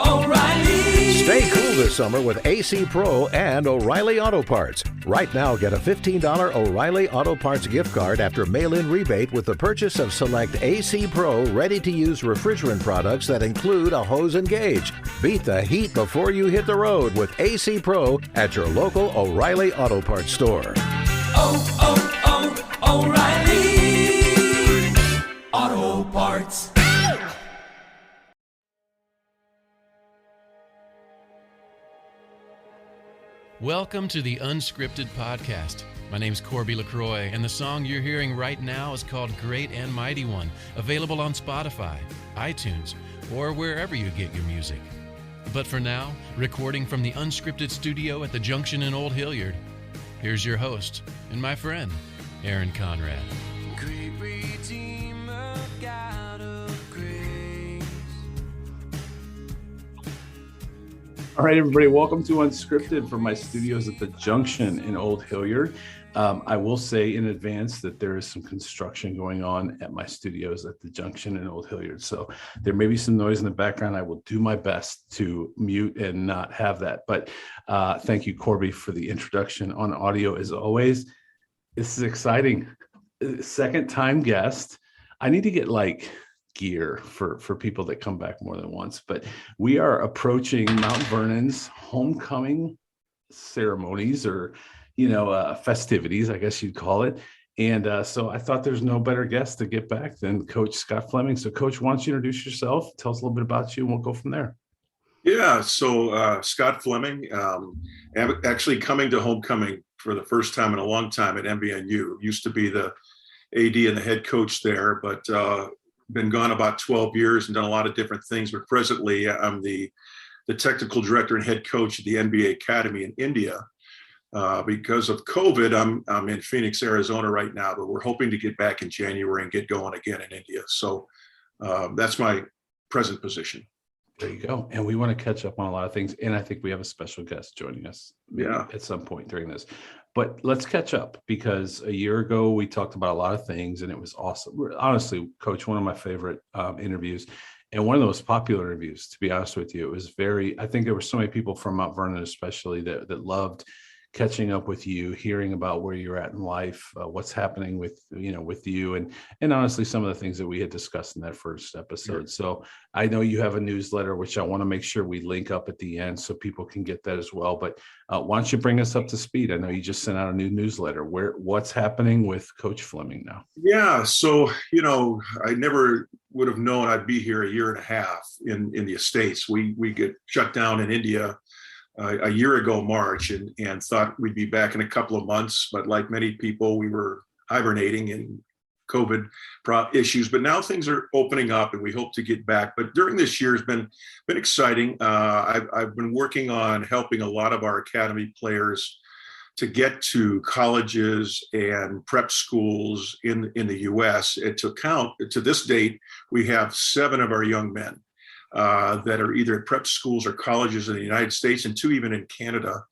O'Reilly. Stay cool this summer with AC Pro and O'Reilly Auto Parts. Right now, get a $15 O'Reilly Auto Parts gift card after mail-in rebate with the purchase of select AC Pro ready-to-use refrigerant products that include a hose and gauge. Beat the heat before you hit the road with AC Pro at your local O'Reilly Auto Parts store. O'Reilly Auto Parts. Welcome to the Unscripted podcast. My name's Corby LaCroix, and the song you're hearing right now is called Great and Mighty One, available on Spotify, iTunes, or wherever you get your music. But for now, recording from the Unscripted studio at the Junction in Old Hilliard, here's your host and my friend, Aaron Conrad. Great Redeemer, God of grace. All right, everybody, welcome to Unscripted from my studios at the Junction in Old Hilliard. I will say in advance that there is some construction going on at my studios at the Junction in Old Hilliard. So there may be some noise in the background. I will do my best to mute and not have that. But thank you, Corby, for the introduction on audio as always. This is exciting. Second time guest. I need to get gear for people that come back more than once, but we are approaching Mount Vernon's homecoming ceremonies or festivities, I guess you'd call it. And so I thought there's no better guest to get back than Coach Scott Flemming. So Coach, why don't you introduce yourself, tell us a little bit about you, and we'll go from there. Yeah, so Scott Flemming, actually coming to homecoming for the first time in a long time at MVNU. Used to be the AD and the head coach there, but been gone about 12 years and done a lot of different things. But presently, I'm the technical director and head coach at the NBA Academy in India. Because of COVID, I'm in Phoenix, Arizona right now, but we're hoping to get back in January and get going again in India. So that's my present position. There you go. And we want to catch up on a lot of things. And I think we have a special guest joining us at some point during this. But let's catch up, because a year ago we talked about a lot of things and it was awesome. Honestly, Coach, one of my favorite interviews and one of the most popular interviews, to be honest with you. It was I think there were so many people from Mount Vernon especially that loved catching up with you, hearing about where you're at in life, what's happening with you, and honestly, some of the things that we had discussed in that first episode. Sure. So I know you have a newsletter, which I want to make sure we link up at the end so people can get that as well. But why don't you bring us up to speed? I know you just sent out a new newsletter. What's happening with Coach Flemming now? Yeah, so I never would have known I'd be here a year and a half in the States. We get shut down in India a year ago, March, and thought we'd be back in a couple of months. But like many people, we were hibernating in COVID issues. But now things are opening up and we hope to get back. But during this year has been exciting. I've been working on helping a lot of our academy players to get to colleges and prep schools in the U.S. To this date, we have 7 of our young men that are either at prep schools or colleges in the United States, and 2 even in Canada.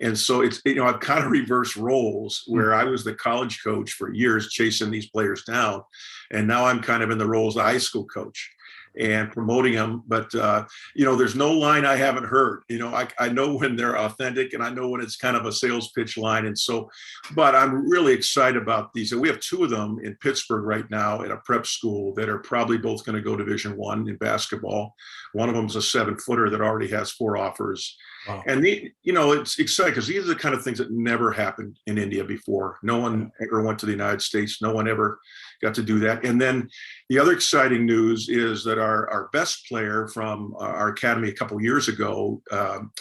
And so it's, I've kind of reversed roles where I was the college coach for years chasing these players down. And now I'm kind of in the role as the high school coach and promoting them. But, there's no line I haven't heard. I know when they're authentic and I know when it's kind of a sales pitch line. And so, but I'm really excited about these. And we have 2 of them in Pittsburgh right now at a prep school that are probably both going to go Division I in basketball. One of them is a 7-footer that already has 4 offers. Wow. And it's exciting because these are the kind of things that never happened in India before. No one ever went to the United States. No one ever got to do that. And then the other exciting news is that our best player from our academy a couple of years ago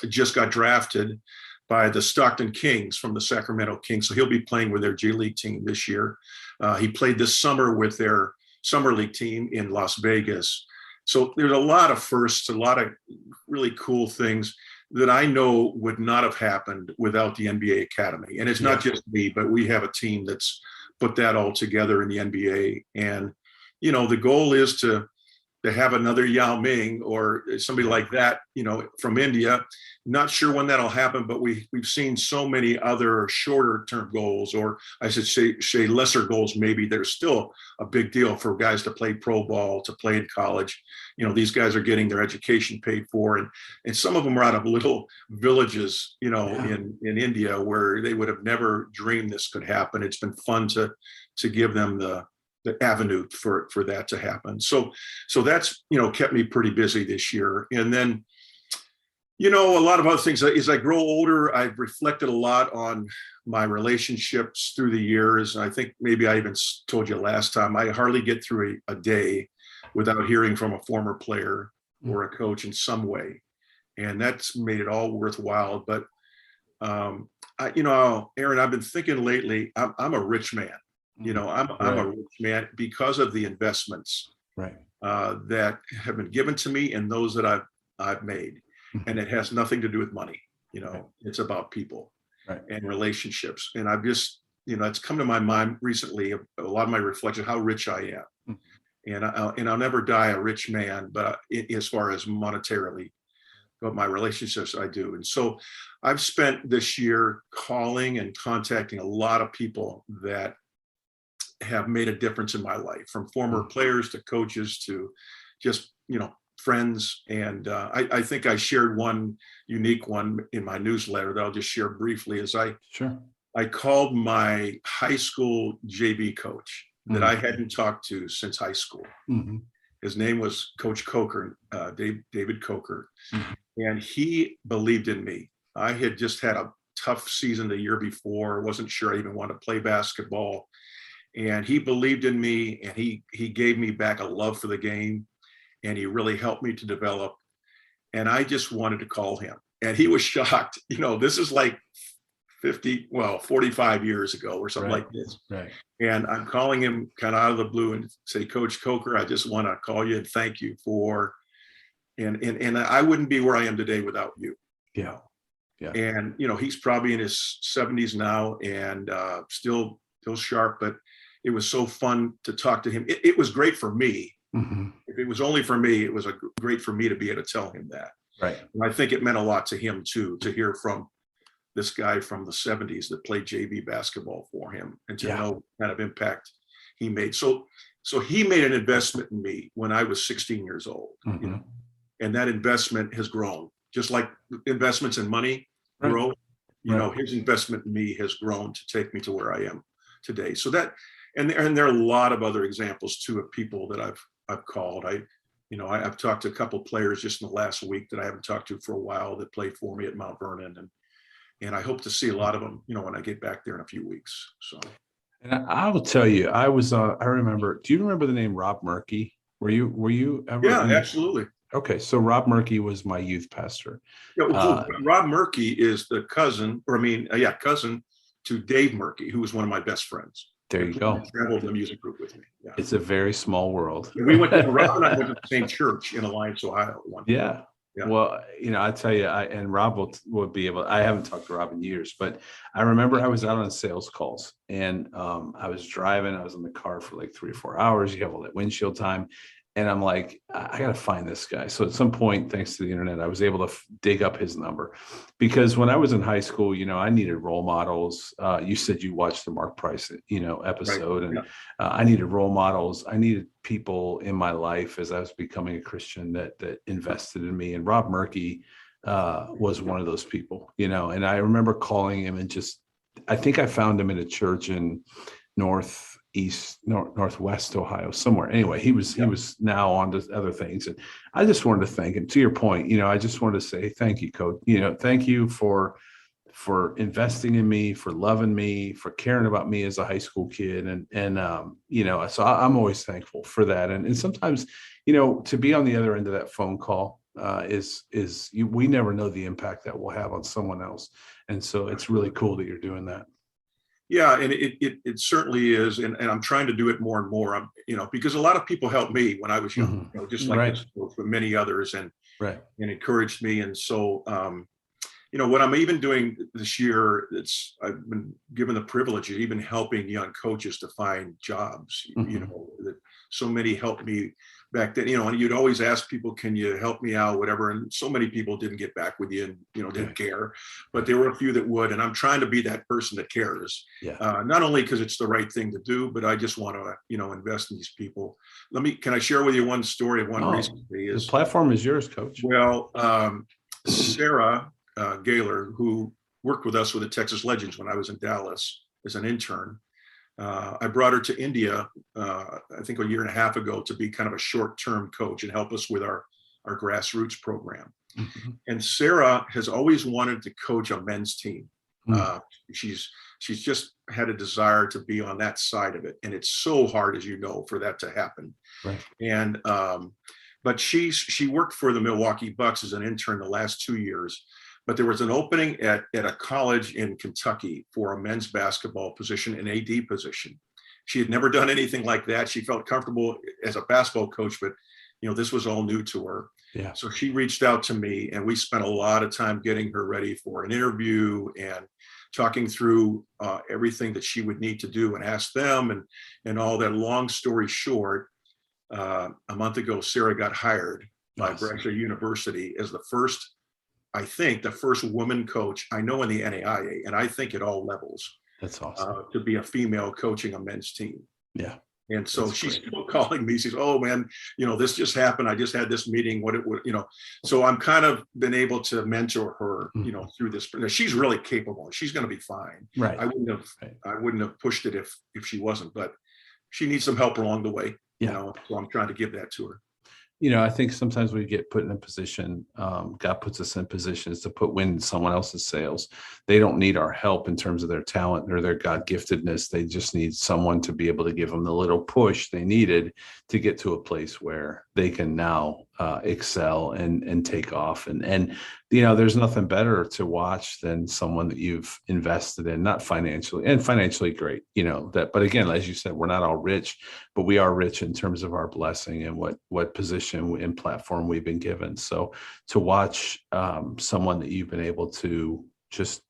just got drafted by the Stockton Kings from the Sacramento Kings. So he'll be playing with their G League team this year. He played this summer with their summer league team in Las Vegas. So there's a lot of firsts, a lot of really cool things that I know would not have happened without the NBA Academy. And it's not just me, but we have a team that's put that all together in the NBA. And, the goal is to to have another Yao Ming or somebody like that, from India. Not sure when that'll happen, but we've seen so many other shorter term goals, or I should say lesser goals. Maybe there's still a big deal for guys to play pro ball, to play in college. These guys are getting their education paid for, and some of them are out of little villages, in India, where they would have never dreamed this could happen. It's been fun to give them the avenue for that to happen. So that's, kept me pretty busy this year. And then, a lot of other things. As I grow older, I've reflected a lot on my relationships through the years. I think maybe I even told you last time, I hardly get through a day without hearing from a former player or a coach in some way. And that's made it all worthwhile. But, Aaron, I've been thinking lately, I'm a rich man. I'm a rich man because of the investments that have been given to me and those that I've made. And it has nothing to do with money. It's about people and relationships. And I've just, it's come to my mind recently, a lot of my reflection, how rich I am. And I'll never die a rich man, but as far as monetarily, but my relationships I do. And so I've spent this year calling and contacting a lot of people that have made a difference in my life, from former players to coaches to just, friends. And I think I shared one unique one in my newsletter that I'll just share briefly. I called my high school JV coach that I hadn't talked to since high school. His name was Coach Coker, David Coker. And he believed in me. I had just had a tough season the year before, wasn't sure I even wanted to play basketball. And he believed in me, and he gave me back a love for the game, and he really helped me to develop. And I just wanted to call him, and he was shocked. This is like 45 years ago or something like this. Right. And I'm calling him kind of out of the blue and say, Coach Coker, I just want to call you and thank you for, and I wouldn't be where I am today without you. Yeah. And, he's probably in his 70s now and still sharp, but it was so fun to talk to him. It was great for me. If it was only for me, it was great for me to be able to tell him that. Right. And I think it meant a lot to him too, to hear from this guy from the 70s that played JV basketball for him, and to know what kind of impact he made. So he made an investment in me when I was 16 years old, and that investment has grown, just like investments in money grow. His investment in me has grown to take me to where I am today. So that, and there are a lot of other examples too of people that I've called. I've talked to a couple players just in the last week that I haven't talked to for a while that played for me at Mount Vernon, and I hope to see a lot of them, when I get back there in a few weeks. So, and I will tell you, I remember. Do you remember the name Rob Murky? Were you ever? Yeah, absolutely. Okay, so Rob Murky was my youth pastor. Rob Murky is the cousin to Dave Murky, who was one of my best friends. There you go. He traveled in the music group with me. Yeah. It's a very small world. Rob and I went to the same church in Alliance, Ohio. Yeah. Well, I tell you, and Rob will be able. I haven't talked to Rob in years, but I remember I was out on sales calls, and I was driving. I was in the car for like 3 or 4 hours. You have all that windshield time, and I'm like, I got to find this guy. So at some point, thanks to the internet, I was able to dig up his number, because when I was in high school, I needed role models. You said you watched the Mark Price, episode, and I needed role models. I needed people in my life as I was becoming a Christian that invested in me. And Rob Murky was one of those people, and I remember calling him and I think I found him in a church in northwest Ohio somewhere. Anyway, he was now on to other things, and I just wanted to thank him. To your point, I just wanted to say thank you, Coach. Thank you for investing in me, for loving me, for caring about me as a high school kid, and so I'm always thankful for that. And sometimes, to be on the other end of that phone call we never know the impact that we'll have on someone else, and so it's really cool that you're doing that. Yeah, and it certainly is, and I'm trying to do it more and more. Because a lot of people helped me when I was young, just like this, but many others, and encouraged me. And so, what I'm even doing this year, I've been given the privilege of even helping young coaches to find jobs. That so many helped me back then, and you'd always ask people, can you help me out, whatever. And so many people didn't get back with you and, didn't care, but there were a few that would. And I'm trying to be that person that cares. Yeah. Not only because it's the right thing to do, but I just want to, invest in these people. Can I share with you one story of one recently? The platform is yours, Coach. Well, Sarah Gaylor, who worked with us with the Texas Legends when I was in Dallas as an intern, I brought her to India, I think a year and a half ago, to be kind of a short-term coach and help us with our grassroots program. Mm-hmm. And Sarah has always wanted to coach a men's team. She's just had a desire to be on that side of it. And it's so hard, as you know, for that to happen. Right. And, but she worked for the Milwaukee Bucks as an intern the last 2 years. But there was an opening at a college in Kentucky for a men's basketball position, an AD position. She had never done anything like that. She felt comfortable as a basketball coach, but this was all new to her. Yeah. So she reached out to me, and we spent a lot of time getting her ready for an interview and talking through everything that she would need to do and ask them and all that. Long story short, a month ago, Sarah got hired by Drexel University as the first woman coach I know in the NAIA, and I think at all levels. That's awesome. To be a female coaching a men's team. Yeah. And so she's still calling me. She's, oh man, this just happened. I just had this meeting. What it would, so I'm kind of been able to mentor her, through this. She's really capable. She's going to be fine. Right. I wouldn't have pushed it if she wasn't, but she needs some help along the way. So I'm trying to give that to her. I think sometimes we get put in a position, God puts us in positions to put wind in someone else's sails. They don't need our help in terms of their talent or their God giftedness. They just need someone to be able to give them the little push they needed to get to a place where they can now excel and take off. And there's nothing better to watch than someone that you've invested in, not financially great, but again, as you said, we're not all rich, but we are rich in terms of our blessing and what position and platform we've been given. So to watch someone that you've been able to just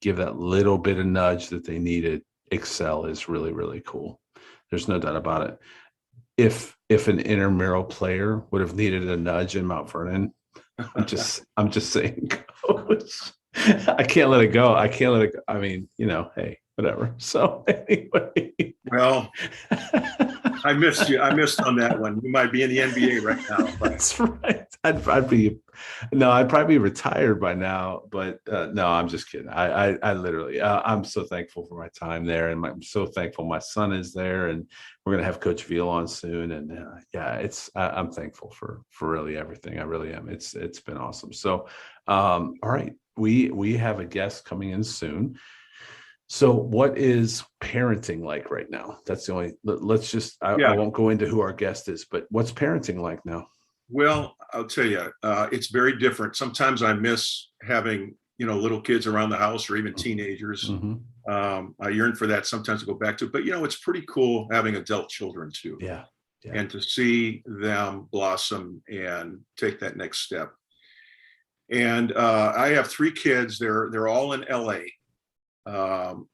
give that little bit of nudge that they needed excel is really, really cool. There's no doubt about it. If an intramural player would have needed a nudge in Mount Vernon, I'm just saying, Coach, I can't let it go. I mean, hey, whatever. So anyway. Well, I missed you. I missed on that one. You might be in the NBA right now. But. That's right. I'd probably be retired by now, but no, I'm just kidding. I literally, I'm so thankful for my time there, and I'm so thankful my son is there, and we're gonna have Coach Veal on soon, and I'm thankful for really everything. I really am. It's been awesome. So, all right, we have a guest coming in soon. So what is parenting like right now? That's the only, I won't go into who our guest is, but what's parenting like now? Well, I'll tell you, it's very different. Sometimes I miss having, little kids around the house or even teenagers. Mm-hmm. I yearn for that sometimes to go back to, but it's pretty cool having adult children too. Yeah. And to see them blossom and take that next step. And I have 3 kids. They're all in LA.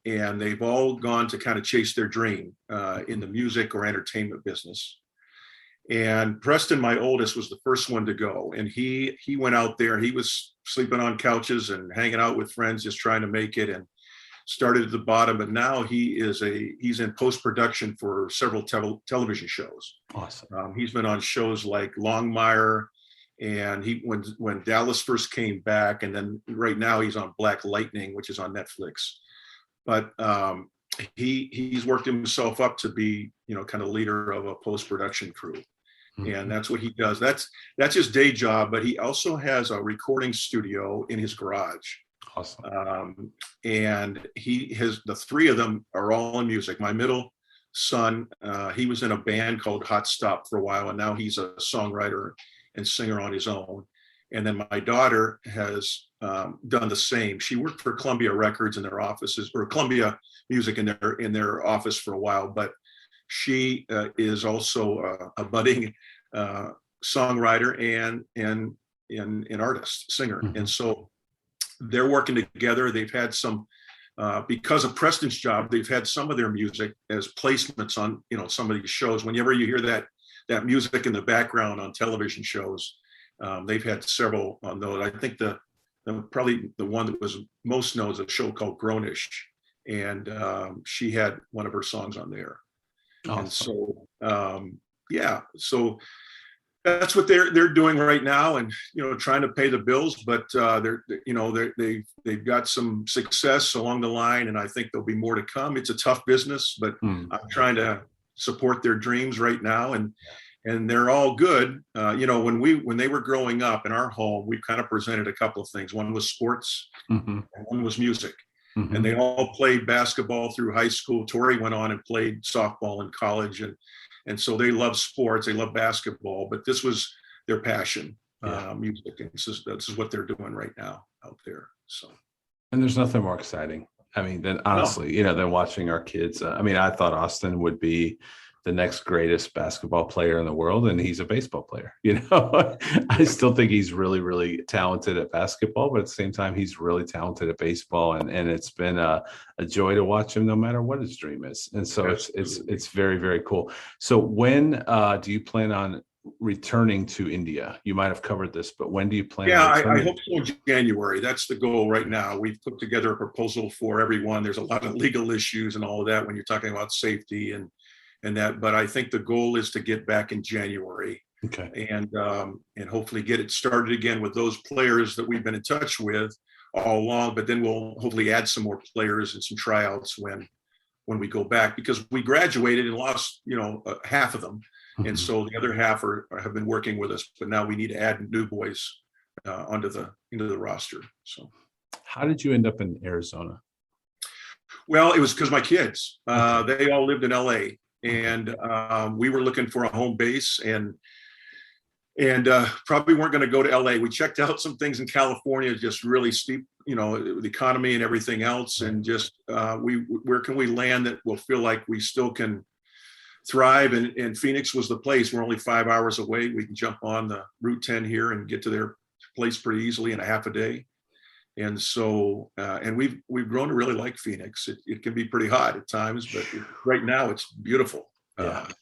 And they've all gone to kind of chase their dream in the music or entertainment business. And Preston, my oldest, was the first one to go. And he went out there. He was sleeping on couches and hanging out with friends, just trying to make it, and started at the bottom. But now he's in post-production for several television shows. Awesome. He's been on shows like Longmire, and when Dallas first came back, and then right now he's on Black Lightning, which is on Netflix. But he's worked himself up to be, kind of leader of a post-production crew. Mm-hmm. And that's what he does. That's his day job, but he also has a recording studio in his garage. Awesome. And the 3 of them are all in music. My middle son, he was in a band called Hot Stop for a while, and now he's a songwriter and singer on his own. And then my daughter has done the same. She worked for Columbia Records in their offices, or Columbia Music in their office for a while, but she is also a budding songwriter and an artist, singer. Mm-hmm. And so they're working together. They've had some, because of Preston's job, they've had some of their music as placements on, some of these shows. Whenever you hear that that music in the background on television shows. They've had several on those. I think probably the one that was most known is a show called Grownish, and she had one of her songs on there. Awesome. And so so that's what they're doing right now, and trying to pay the bills, but they've got some success along the line, and I think there'll be more to come. It's a tough business, but I'm trying to support their dreams right now, and they're all good. When they were growing up in our home, we kind of presented a couple of things. One was sports, and one was music. And they all played basketball through high school. Tory went on and played softball in college, and so they love sports, they love basketball, but this was their passion, music. And this is what they're doing right now out there. So, and there's nothing more exciting, I mean, than honestly, than watching our kids. I thought Austin would be the next greatest basketball player in the world, and he's a baseball player. I still think he's really, really talented at basketball, but at the same time, he's really talented at baseball, and it's been a joy to watch him no matter what his dream is. And so it's very, very cool. So when do you plan on returning to India? You might have covered this, but when do you plan on returning? I hope so in January. That's the goal right now. We've put together a proposal for everyone. There's a lot of legal issues and all of that when you're talking about safety and that, but I think the goal is to get back in January. Okay. And hopefully get it started again with those players that we've been in touch with all along, but then we'll hopefully add some more players and some tryouts when we go back, because we graduated and lost, half of them. And so the other half have been working with us, but now we need to add new boys into the roster. So how did you end up in Arizona? Well, it was because my kids, they all lived in LA. And we were looking for a home base, and probably weren't going to go to LA. We checked out some things in California, just really steep, the economy and everything else. And just where can we land that will feel like we still can thrive? And Phoenix was the place. We're only 5 hours away. We can jump on the Route 10 here and get to their place pretty easily in a half a day. And so, and we've grown to really like Phoenix. It can be pretty hot at times, but right now it's beautiful. But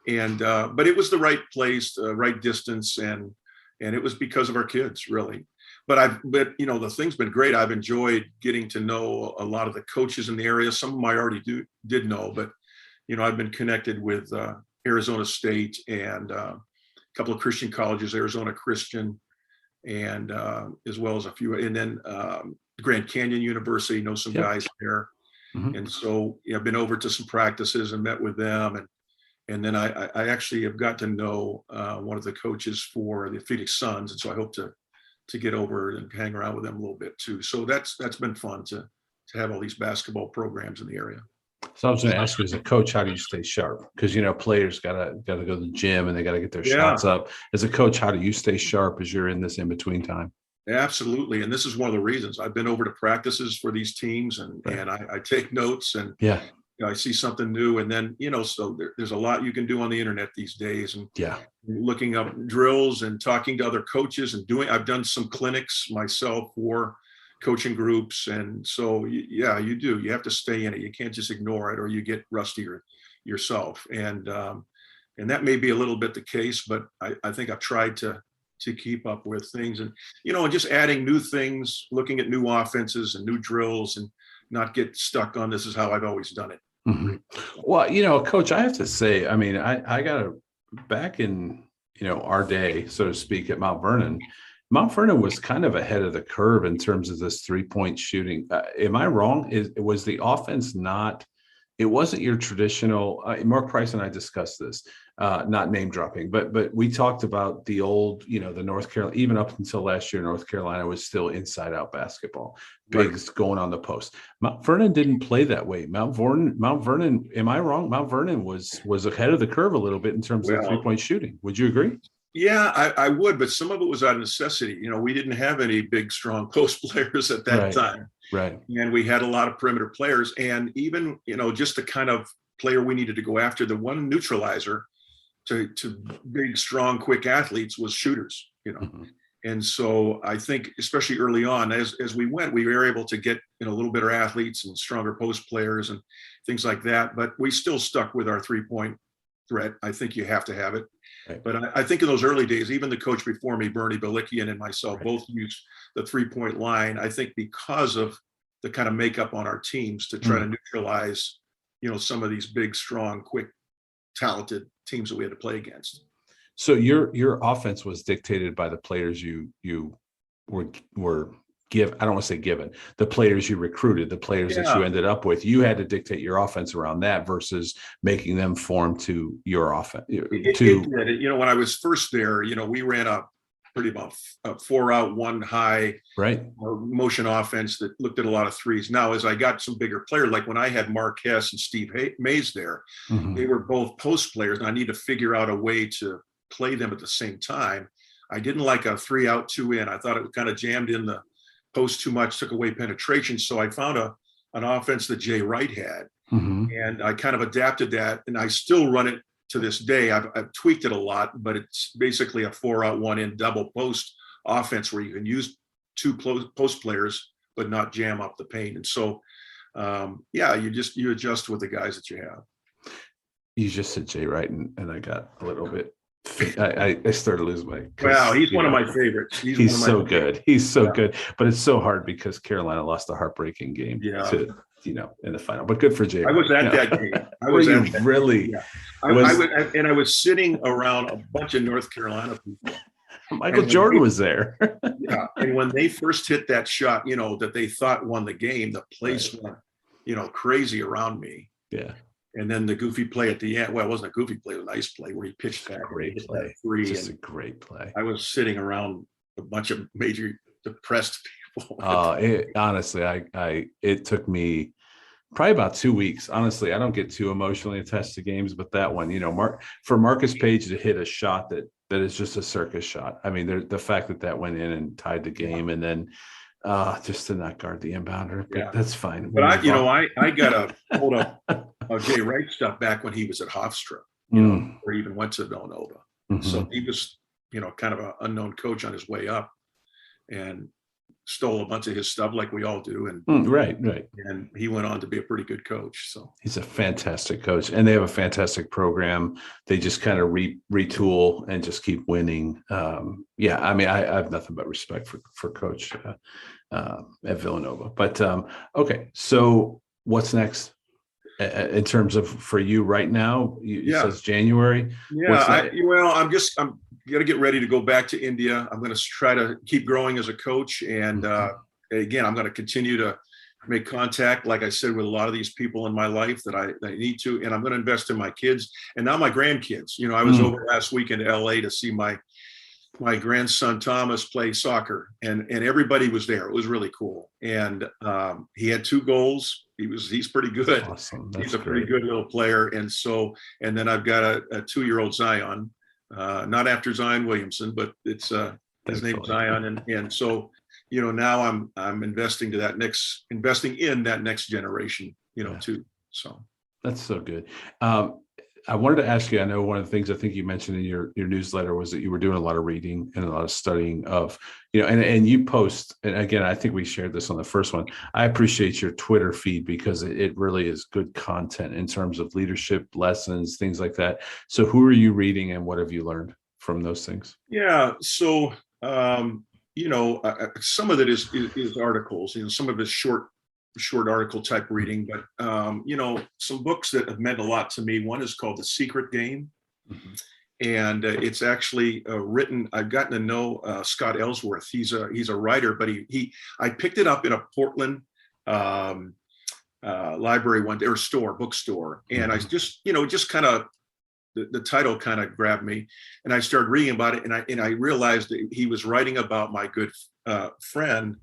it was the right place, right distance, and it was because of our kids, really. But the thing's been great. I've enjoyed getting to know a lot of the coaches in the area. Some of them I already did know, but I've been connected with Arizona State and a couple of Christian colleges, Arizona Christian, and as well as a few, and then Grand Canyon University, know some guys there. And so I've been over to some practices and met with them, and then I actually have got to know one of the coaches for the Phoenix Suns, and so I hope to get over and hang around with them a little bit too. So that's been fun to have all these basketball programs in the area. So I was going to ask you, as a coach, how do you stay sharp? Because players gotta go to the gym and they gotta get their shots up. As a coach, how do you stay sharp as you're in this in between time? Absolutely, and this is one of the reasons I've been over to practices for these teams, and I take notes, and I see something new, and then so there's a lot you can do on the internet these days, and looking up drills and talking to other coaches and I've done some clinics myself for coaching groups. And so, you have to stay in it. You can't just ignore it, or you get rusty yourself. And that may be a little bit the case, but I think I've tried to keep up with things, and, and just adding new things, looking at new offenses and new drills, and not get stuck on this is how I've always done it. Well, Coach, I have to say, I got back in, our day, so to speak, at Mount Vernon. Mount Vernon was kind of ahead of the curve in terms of this 3-point shooting. Am I wrong? Was the offense not? It wasn't your traditional. Mark Price and I discussed this, not name dropping, but we talked about the old, the North Carolina. Even up until last year, North Carolina was still inside out basketball, bigs going on the post. Mount Vernon didn't play that way. Mount Vernon. Am I wrong? Mount Vernon was ahead of the curve a little bit in terms of 3-point shooting. Would you agree? Yeah, I would, but some of it was out of necessity. We didn't have any big, strong post players at that time. Right. And we had a lot of perimeter players, and even, just the kind of player we needed to go after, the one neutralizer to big, strong, quick athletes was shooters, And so I think, especially early on, as we went, we were able to get, a little better athletes and stronger post players and things like that, but we still stuck with our 3-point threat. I think you have to have it. Right. But I think in those early days, even the coach before me, Bernie Belikian, and myself Right. both used the 3-point line. I think because of the kind of makeup on our teams to try to neutralize, some of these big, strong, quick, talented teams that we had to play against. So your offense was dictated by the players you were I don't want to say given, the players you recruited, the players that you ended up with. You had to dictate your offense around that versus making them form to your offense. It did. When I was first there, we ran a pretty about a 4-out, 1 high right motion offense that looked at a lot of threes. Now, as I got some bigger players, like when I had Mark Hess and Steve Mays there, they were both post players, and I need to figure out a way to play them at the same time. I didn't like a 3-out, 2-in. I thought it kind of jammed in the post too much, took away penetration. So I found an offense that Jay Wright had, and I kind of adapted that, and I still run it to this day. I've tweaked it a lot, but it's basically a 4-out, 1-in double post offense where you can use 2 post players but not jam up the paint. And so, you adjust with the guys that you have. You just said Jay Wright, and I got a little bit. I started losing my. Wow, he's one of my favorites. He's so good. He's so good, but it's so hard because Carolina lost a heartbreaking game. In the final. But good for Jay. I was at that game. I was at that really. Yeah. I was sitting around a bunch of North Carolina people. Michael Jordan was there. Yeah, and when they first hit that shot, that they thought won the game, the place went, crazy around me. Yeah. And then the goofy play at the end. Well, it wasn't a goofy play; it was a nice play where he pitched back. Great play. Just a great play. I was sitting around a bunch of major depressed people. Honestly, it took me probably about 2 weeks. Honestly, I don't get too emotionally attached to games, but that one, for Marcus Page to hit a shot that is just a circus shot. I mean, the fact that went in and tied the game, and then just to not guard the inbounder, but that's fine. But I got a hold of Jay Wright stuff back when he was at Hofstra, or even went to Villanova. So he was, kind of an unknown coach on his way up, and stole a bunch of his stuff like we all do. And right. And he went on to be a pretty good coach. So he's a fantastic coach, and they have a fantastic program. They just kind of retool and just keep winning. I mean, I have nothing but respect for Coach at Villanova. But okay, so what's next in terms of for you right now? It says January. Yeah, I'm got to get ready to go back to India. I'm going to try to keep growing as a coach. And again, I'm going to continue to make contact, like I said, with a lot of these people in my life that I need to. And I'm going to invest in my kids and now my grandkids. I was over last week in LA to see my grandson Thomas play soccer, and everybody was there. It was really cool. And he had 2 goals. He's pretty good. Awesome. He's a pretty good little player. And then I've got a 2-year-old Zion. Not after Zion Williamson, but it's his name's Zion, and so now I'm investing in that next generation, too. So that's so good. I wanted to ask you. I know one of the things I think you mentioned in your newsletter was that you were doing a lot of reading and a lot of studying of, and you post. And again, I think we shared this on the first one. I appreciate your Twitter feed because it really is good content in terms of leadership lessons, things like that. So, who are you reading, and what have you learned from those things? Yeah. So, some of it is articles. Some of it's short article type reading, but some books that have meant a lot to me. One is called The Secret Game, and it's actually written. I've gotten to know Scott Ellsworth. He's a writer, but I picked it up in a Portland library one day, or bookstore, and I just kind of the title kind of grabbed me, and I started reading about it, and I realized that he was writing about my good friend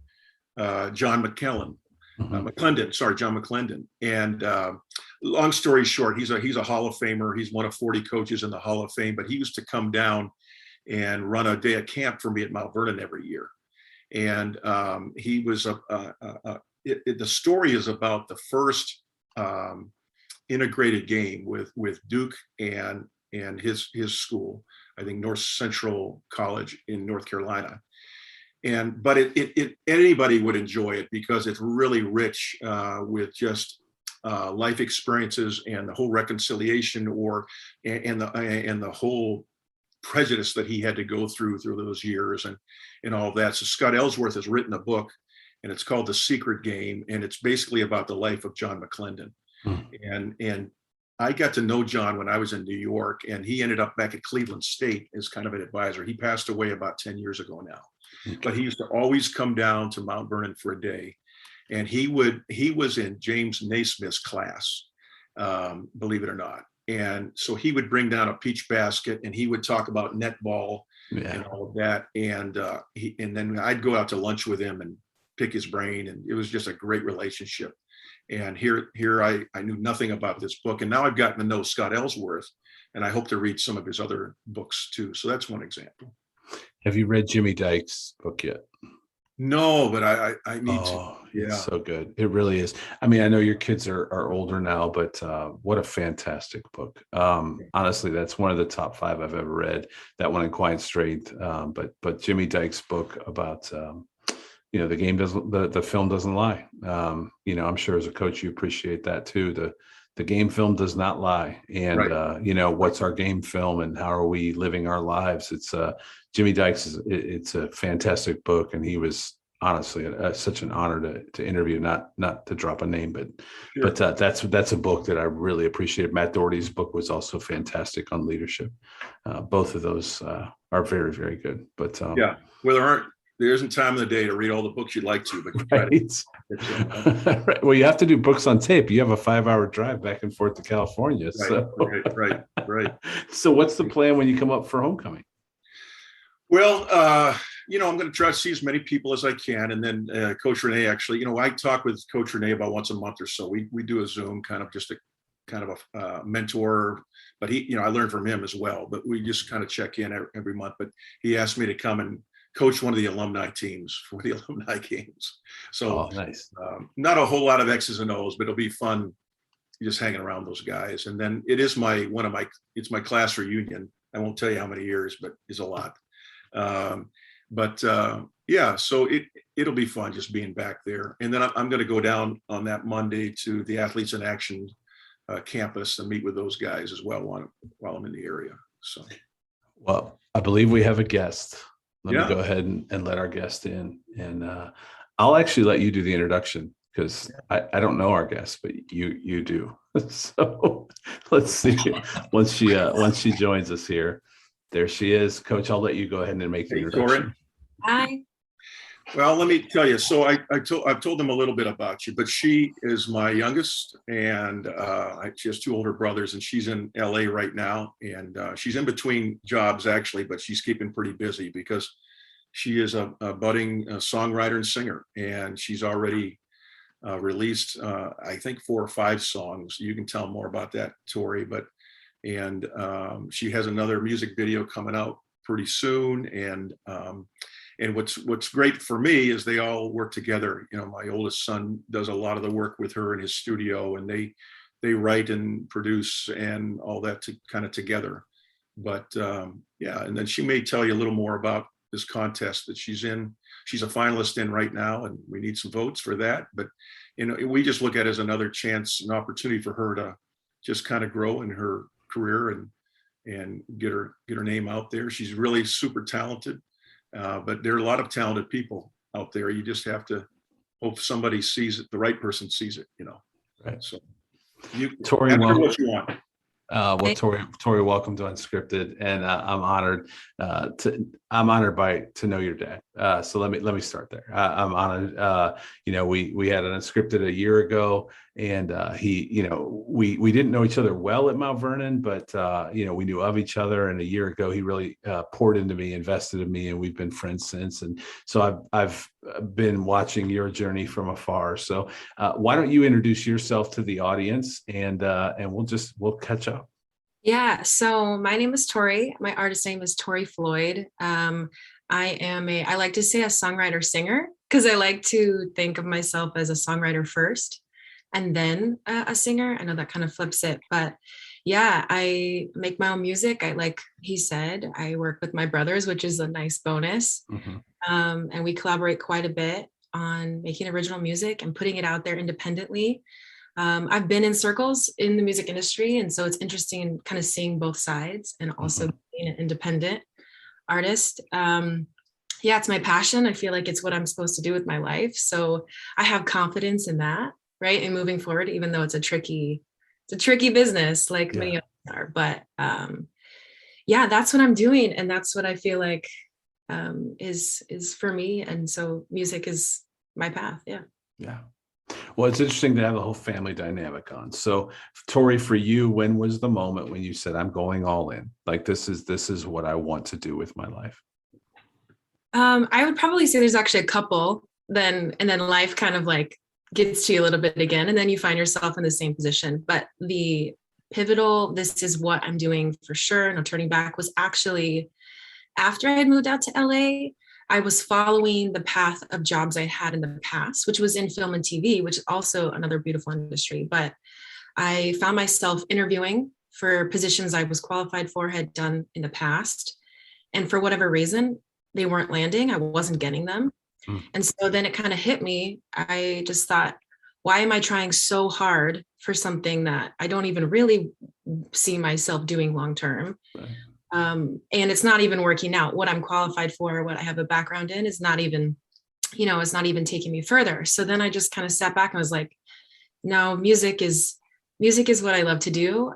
John McClendon. John McClendon. And long story short, he's a Hall of Famer. He's one of 40 coaches in the Hall of Fame, but he used to come down and run a day of camp for me at Mount Vernon every year. And he was the story is about the first integrated game with Duke and his school, I think North Central College in North Carolina. But anybody would enjoy it because it's really rich with just life experiences and the whole reconciliation and the whole prejudice that he had to go through those years and all of that. So Scott Ellsworth has written a book, and it's called The Secret Game, and it's basically about the life of John McClendon. And I got to know John when I was in New York, and he ended up back at Cleveland State as kind of an advisor. He passed away about 10 years ago now, but he used to always come down to Mount Vernon for a day. And he was in James Naismith's class, believe it or not. And so he would bring down a peach basket, and he would talk about netball and all of that. And then I'd go out to lunch with him and pick his brain. And it was just a great relationship. And here I knew nothing about this book. And now I've gotten to know Scott Ellsworth, and I hope to read some of his other books too. So that's one example. Have you read Jimmy Dykes' book yet? No, but I need to. Yeah, it's so good. It really is. I mean, I know your kids are older now, but what a fantastic book. Honestly, that's one of the top 5 I've ever read. That one in Quiet Strength. But Jimmy Dykes' book about the film doesn't lie. I'm sure as a coach you appreciate that too. The game film does not lie. And right. What's our game film and how are we living our lives? It's Jimmy Dykes it's a fantastic book, and he was honestly such an honor to interview, not to drop a name, but sure. But that's a book that I really appreciated. Matt Doherty's book was also fantastic on leadership. Both of those are very, very good. But there isn't time in the day to read all the books you'd like to, but you right. Right. Well, you have to do books on tape. You have a 5-hour drive back and forth to California. Right. So what's the plan when you come up for homecoming? Well, I'm going to try to see as many people as I can. And then Coach Renee, actually, I talk with Coach Renee about once a month or so. We do a Zoom kind of a mentor, but I learned from him as well, but we just kind of check in every month. But he asked me to come and coach one of the alumni teams for the alumni games. So nice. Not a whole lot of X's and O's, but it'll be fun just hanging around those guys. And then it is it's my class reunion. I won't tell you how many years, but it's a lot. So it'll be fun just being back there. And then I'm going to go down on that Monday to the Athletes in Action campus and meet with those guys as well while I'm in the area. So, well, I believe we have a guest. Let me go ahead and let our guest in, and I'll actually let you do the introduction because I don't know our guest, but you do. So let's see. Once she joins us here, there she is. Coach, I'll let you go ahead and make the introduction. Tori. Hi. Well, let me tell you. So I've told them a little bit about you, but she is my youngest, and she has 2 older brothers, and she's in LA right now, and she's in between jobs actually, but she's keeping pretty busy because she is a budding songwriter and singer, and she's already released I think 4 or 5 songs. You can tell more about that, Tori, and she has another music video coming out pretty soon, and what's great for me is they all work together. My oldest son does a lot of the work with her in his studio, and they write and produce and all that kind of together. But and then she may tell you a little more about this contest that she's in. She's a finalist in right now, and we need some votes for that. But we just look at it as another chance, an opportunity for her to just kind of grow in her career and get her name out there. She's really super talented. But there are a lot of talented people out there. You just have to hope somebody sees it, the right person sees it, Right. So Tori, what you want. Tori, welcome to Unscripted, and I'm honored to know your dad. So let me start there. I'm honored. We had an Unscripted a year ago, and we didn't know each other well at Mount Vernon, but we knew of each other. And a year ago, he really poured into me, invested in me, and we've been friends since. And so I've been watching your journey from afar. So why don't you introduce yourself to the audience, and we'll catch up. Yeah. So my name is Tori. My artist name is Tory Floyd. I like to say a songwriter singer because I like to think of myself as a songwriter first and then a singer. I know that kind of flips it, but yeah, I make my own music. Like he said, I work with my brothers, which is a nice bonus. Mm-hmm. And we collaborate quite a bit on making original music and putting it out there independently. I've been in circles in the music industry, and so it's interesting kind of seeing both sides and also being an independent artist. Yeah, it's my passion. I feel like it's what I'm supposed to do with my life. So I have confidence in that, right? And moving forward, even though it's a tricky business, like many others are. But yeah, that's what I'm doing, and that's what I feel like is for me. And so music is my path. Yeah. Yeah. Well, it's interesting to have the whole family dynamic on. So, Tory, for you, when was the moment when you said, "I'm going all in"? Like this is what I want to do with my life. I would probably say there's actually a couple. And then life kind of like gets to you a little bit again, and then you find yourself in the same position. But the pivotal, this is what I'm doing for sure, no turning back, was actually after I had moved out to LA. I was following the path of jobs I had in the past, which was in film and TV, which is also another beautiful industry. But I found myself interviewing for positions I was qualified for, had done in the past. And for whatever reason, they weren't landing. I wasn't getting them. And so then it kind of hit me. I just thought, why am I trying so hard for something that I don't even really see myself doing long term? Right. And it's not even working out. What I'm qualified for, what I have a background in, is not even, it's not even taking me further. So then I just kind of sat back and was like, no, music is what I love to do.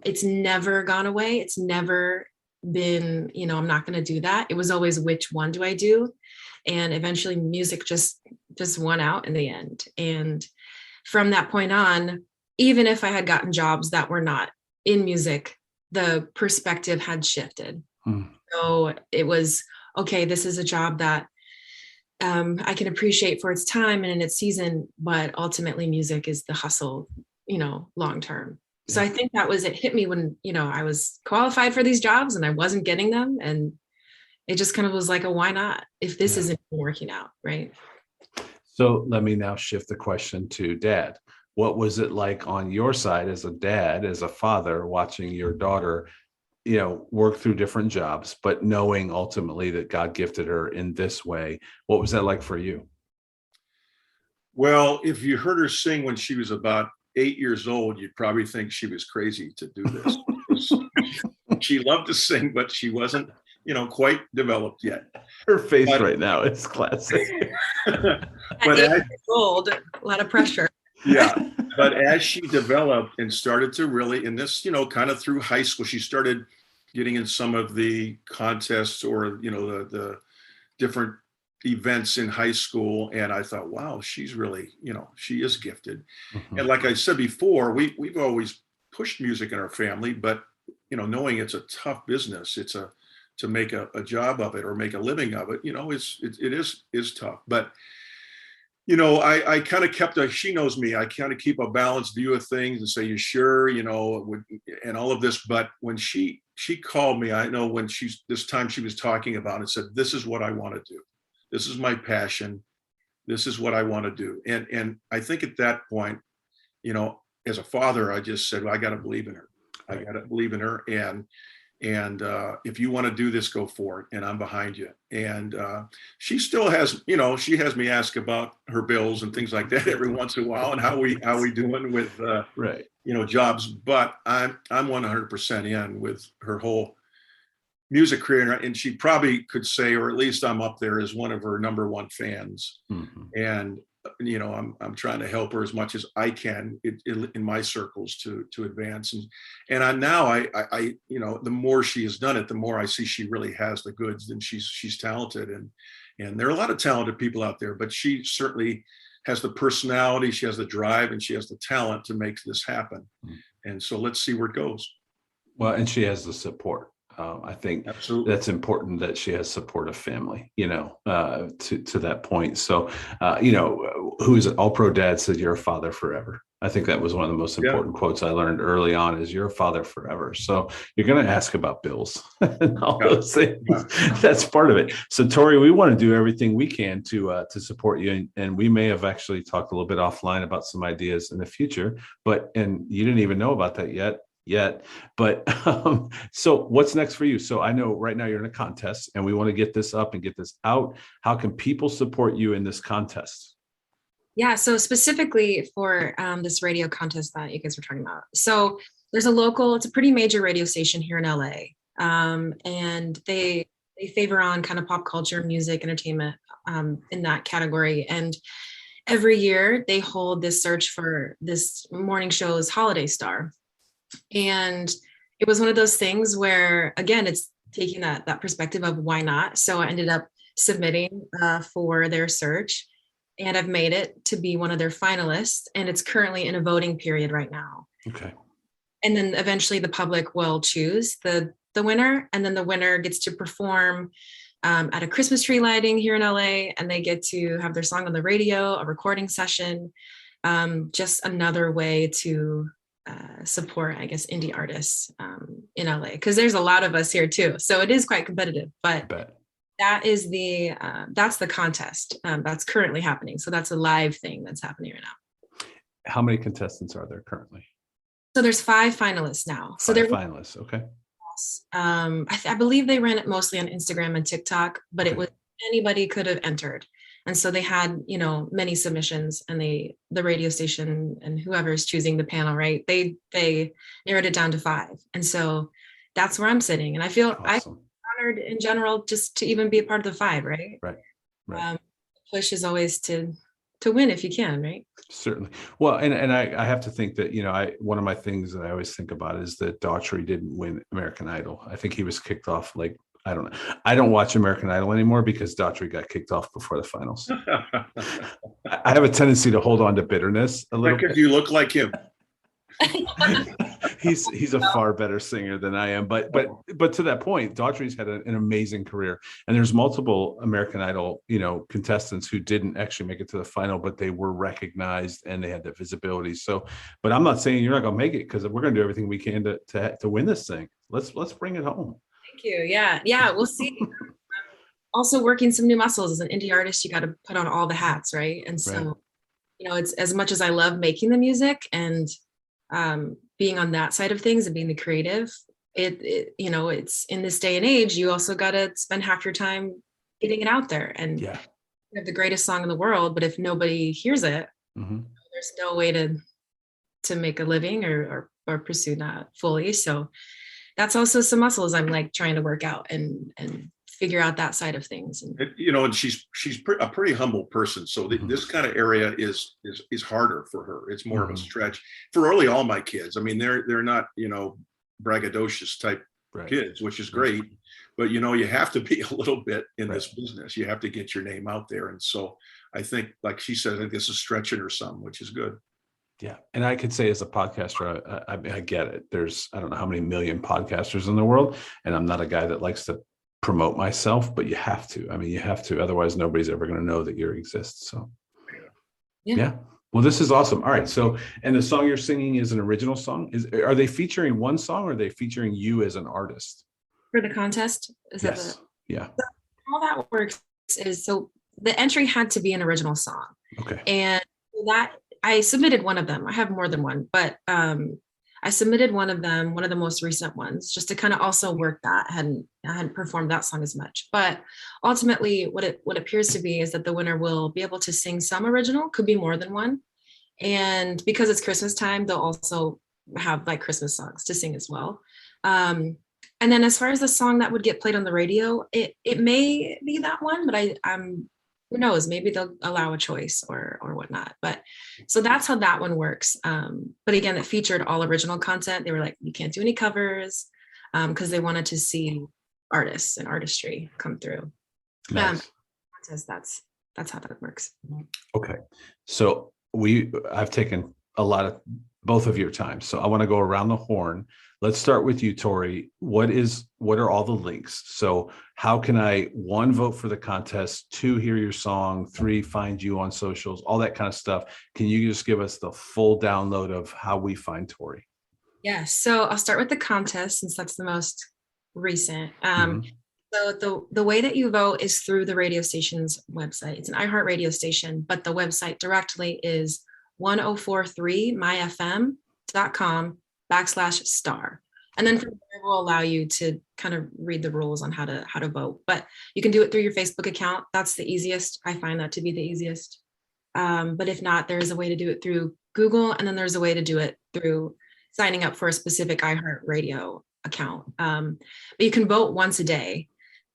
It's never gone away. It's never been, I'm not going to do that. It was always, which one do I do? And eventually music just won out in the end. And from that point on, even if I had gotten jobs that were not in music, the perspective had shifted. So it was, okay, this is a job that I can appreciate for its time and in its season, but ultimately music is the hustle, long term. So I think that was, it hit me when, I was qualified for these jobs and I wasn't getting them. And it just kind of was like, why not, if this isn't working out, right? So let me now shift the question to Dad. What was it like on your side as a dad, as a father, watching your daughter, work through different jobs, but knowing ultimately that God gifted her in this way? What was that like for you? Well, if you heard her sing when she was about 8 years old, you'd probably think she was crazy to do this. She loved to sing, but she wasn't, quite developed yet. Her face right now is classic. But at 8 years old, a lot of pressure. Yeah. But as she developed and started to really, in this, kind of through high school, she started getting in some of the contests or, the different events in high school. And I thought, wow, she's really, she is gifted. And like I said before, we've always pushed music in our family, but, knowing it's a tough business, it's to make a job of it or make a living of it, it is tough. But I kind of kept she knows me, I kind of keep a balanced view of things and say, you sure, and all of this. But when she called me, I know when this time she was talking about it, said, this is what I want to do. This is my passion. This is what I want to do. And I think at that point, as a father, I just said, well, I got to believe in her. I got to believe in her. And if you want to do this, go for it. And I'm behind you. And she still has, she has me ask about her bills and things like that every once in a while, and how we doing with, jobs. But I'm 100% in with her whole music career. And she probably could say, or at least I'm up there as one of her number one fans. And I'm trying to help her as much as I can in my circles to advance. And I the more she has done it, the more I see she really has the goods, and she's talented. And there are a lot of talented people out there, but she certainly has the personality, she has the drive, and she has the talent to make this happen. And so let's see where it goes. Well, and she has the support. I think Absolutely. That's important that she has supportive family, to that point. So, who is it? All Pro Dad said, "You're a father forever." I think that was one of the most important quotes I learned early on, is you're a father forever. So you're going to ask about bills and all those things. That's part of it. So Tory, we want to do everything we can to support you. And we may have actually talked a little bit offline about some ideas in the future, and you didn't even know about that yet. But so what's next for you? So I know right now you're in a contest, and we want to get this up and get this out. How can people support you in this contest? Yeah, so specifically for this radio contest that you guys were talking about. So there's it's a pretty major radio station here in LA. And they favor on kind of pop culture, music, entertainment in that category. And every year they hold this search for this morning show's holiday star. And it was one of those things where, again, it's taking that perspective of why not. So I ended up submitting for their search, and I've made it to be one of their finalists, and it's currently in a voting period right now. Okay. And then eventually the public will choose the winner, and then the winner gets to perform at a Christmas tree lighting here in LA, and they get to have their song on the radio, a recording session, just another way to support, I guess, indie artists in LA, because there's a lot of us here too. So it is quite competitive, but that is that's the contest that's currently happening. So that's a live thing that's happening right now. How many contestants are there currently? So there's 5 finalists now. So they're finalists. Okay. I believe they ran it mostly on Instagram and TikTok, but it was anybody could have entered. And so they had, many submissions, and the radio station and whoever is choosing the panel, right? They narrowed it down to 5. And so that's where I'm sitting. And I feel I'm honored in general just to even be a part of the 5, right? Right. Push is always to win if you can, right? Certainly. Well, and I have to think that, one of my things that I always think about is that Daughtry didn't win American Idol. I think he was kicked off I don't know. I don't watch American Idol anymore because Daughtry got kicked off before the finals. I have a tendency to hold on to bitterness a little bit. Because you look like him. He's a far better singer than I am, but to that point, Daughtry's had an amazing career, and there's multiple American Idol contestants who didn't actually make it to the final, but they were recognized and they had that visibility. So, but I'm not saying you're not gonna make it, because we're gonna do everything we can to win this thing. Let's bring it home. Thank you. Yeah, we'll see. Also working some new muscles as an indie artist. You got to put on all the hats, right? And so, it's as much as I love making the music and being on that side of things and being the creative, it's in this day and age, you also got to spend half your time getting it out there. And you have the greatest song in the world, but if nobody hears it, there's no way to make a living or pursue that fully. So that's also some muscles I'm trying to work out and figure out that side of things. And she's a pretty humble person. So this kind of area is harder for her. It's more of a stretch for really all my kids. I mean, they're not, braggadocious type kids, which is great, but you have to be a little bit in this business. You have to get your name out there. And so I think, like she said, I think this is stretching her some, which is good. Yeah. And I could say as a podcaster, I get it. There's, I don't know how many million podcasters in the world, and I'm not a guy that likes to promote myself, but you have to. I mean, you have to. Otherwise, nobody's ever going to know that you exist. So, yeah. Well, this is awesome. All right. So, and the song you're singing is an original song. Are they featuring one song, or are they featuring you as an artist? For the contest? Yeah. How that works is, so the entry had to be an original song. Okay. And that I submitted one of them. I have more than one, but I submitted one of them, one of the most recent ones, just to kind of also work that. I hadn't performed that song as much, but ultimately what appears to be is that the winner will be able to sing some original, could be more than one. And because it's Christmas time, they'll also have Christmas songs to sing as well. And then as far as the song that would get played on the radio, it may be that one, but I'm who knows, maybe they'll allow a choice or whatnot. But so that's how that one works. But again, it featured all original content. They were like, you can't do any covers, because they wanted to see artists and artistry come through. Nice. That's how that works. Okay. So I've taken a lot of both of your time. So I want to go around the horn. Let's start with you, Tory. What are all the links? So how can I, 1, vote for the contest, 2, hear your song, 3, find you on socials, all that kind of stuff? Can you just give us the full download of how we find Tory? Yeah. So I'll start with the contest, since that's the most recent. So the way that you vote is through the radio station's website. It's an iHeart radio station, but the website directly is 1043myfm.com/star. And then from there, we'll allow you to kind of read the rules on how to vote. But you can do it through your Facebook account. That's the easiest. I find that to be the easiest. But if not, there is a way to do it through Google, and then there's a way to do it through signing up for a specific iHeartRadio account. But you can vote once a day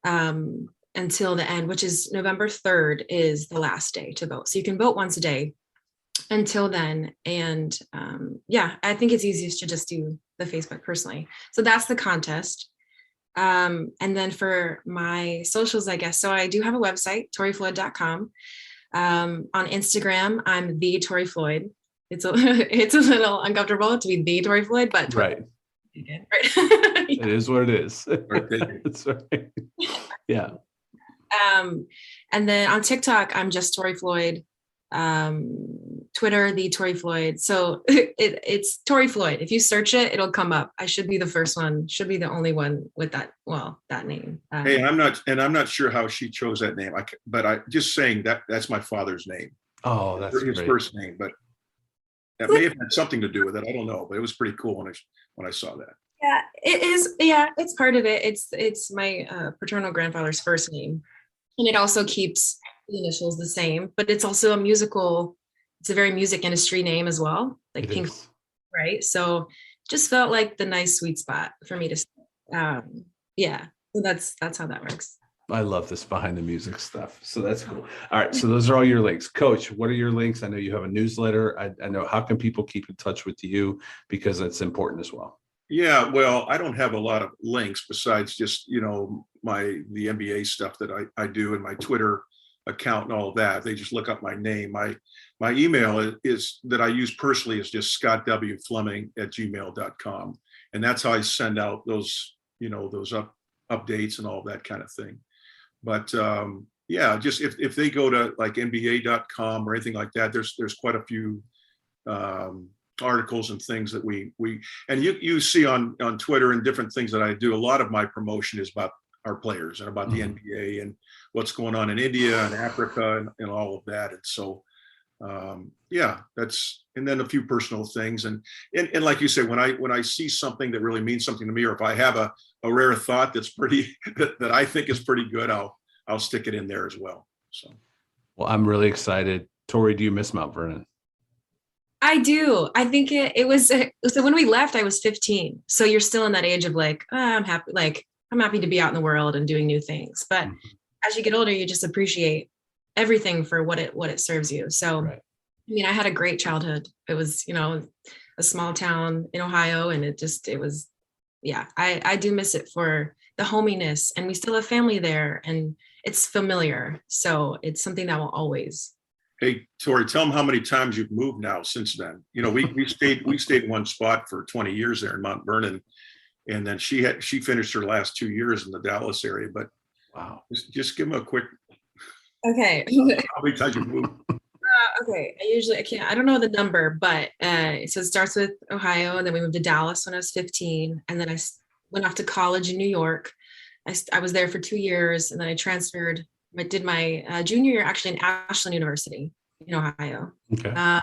until the end, which is November 3rd is the last day to vote. So you can vote once a day until then. And I think it's easiest to just do the Facebook personally. So that's the contest. And then for my socials, I guess, so I do have a website, toryfloyd.com. On Instagram, I'm the Tory Floyd. It's a little uncomfortable to be the Tory Floyd, but Right. Right. It is what it is. That's right. Yeah. And then on TikTok, I'm just Tory Floyd. Twitter, the Tory Floyd. So it's Tory Floyd. If you search it, it'll come up. I should be the first one, should be the only one with that name. Hey, I'm not sure how she chose that name. But I just saying that's my father's name. Oh, that's his great. first name, but that may have had something to do with it. I don't know, but it was pretty cool when I saw that. Yeah, it is. Yeah, it's part of it. It's my paternal grandfather's first name, and it also keeps the initials the same. But it's also it's a very music industry name as well, like Pink, right? So just felt like the nice sweet spot for me to. So that's how that works. I love this behind the music stuff. So that's cool. All right. So those are all your links. Coach, what are your links? I know you have a newsletter. I know, how can people keep in touch with you? Because it's important as well. Yeah, well, I don't have a lot of links besides just, the NBA stuff that I do and my Twitter account and all of that. They just look up my name. My email is that I use personally is just scottwflemming@gmail.com. And that's how I send out those, those updates and all that kind of thing. But just if they go to like NBA.com or anything like that, there's quite a few articles and things that we and you see on Twitter and different things that I do. A lot of my promotion is about our players and about the NBA and what's going on in India and Africa and all of that. And so that's, and then a few personal things and like you say, when I see something that really means something to me, or if I have a rare thought that's pretty that I think is pretty good, I'll stick it in there as well. So well, I'm really excited. Tori, do you miss Mount Vernon? I do. I think it was, so when we left, I was 15. So you're still in that age of like, I'm happy to be out in the world and doing new things. But as you get older, you just appreciate everything for what it serves you. So, right. I mean, I had a great childhood. It was, a small town in Ohio, and it was, I do miss it for the hominess, and we still have family there, and it's familiar. So it's something that will always. Hey, Tori, tell them how many times you've moved now since then. We stayed in one spot for 20 years there in Mount Vernon, and then she finished her last 2 years in the Dallas area. But wow, just give them a quick. Okay. How many times you've moved? Okay, I don't know the number, but so it starts with Ohio, and then we moved to Dallas when I was 15, and then I went off to college in New York. I was there for 2 years, and then I transferred. I did my junior year actually in Ashland University in Ohio. Okay.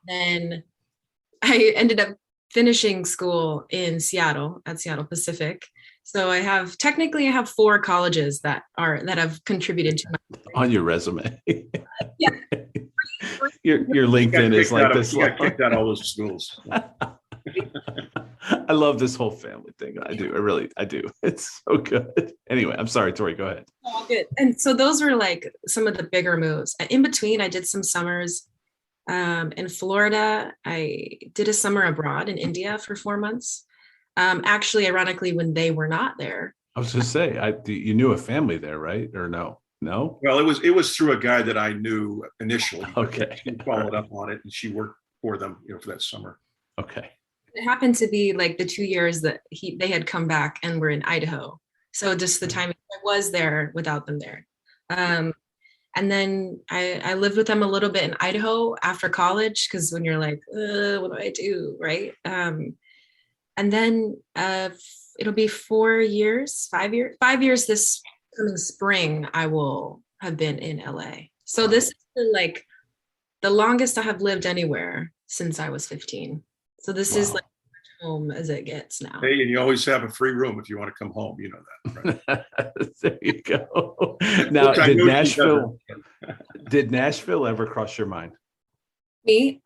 Then I ended up finishing school in Seattle at Seattle Pacific. So I have 4 colleges that have contributed to my on your resume. Yeah. Your LinkedIn is like this. You got kicked out all those schools. I love this whole family thing. I do. I do. It's so good. Anyway, I'm sorry, Tori, go ahead. Oh, good. And so those were like some of the bigger moves. In between, I did some summers in Florida. I did a summer abroad in India for 4 months. Actually, ironically, when they were not there. I was just say, you knew a family there, right? Or no? No? Well, it was through a guy that I knew initially. Okay. She followed up on it, and she worked for them, for that summer. Okay. It happened to be like the 2 years that they had come back and were in Idaho. So just the time I was there without them there. And then I lived with them a little bit in Idaho after college, because when you're like, what do I do? Right. And then it'll be 5 years this coming spring, I will have been in LA. So this is like the longest I have lived anywhere since I was 15. So this is like home as it gets now. Hey, and you always have a free room if you want to come home. You know that, right? There you go. Now, did Nashville ever cross your mind? Me,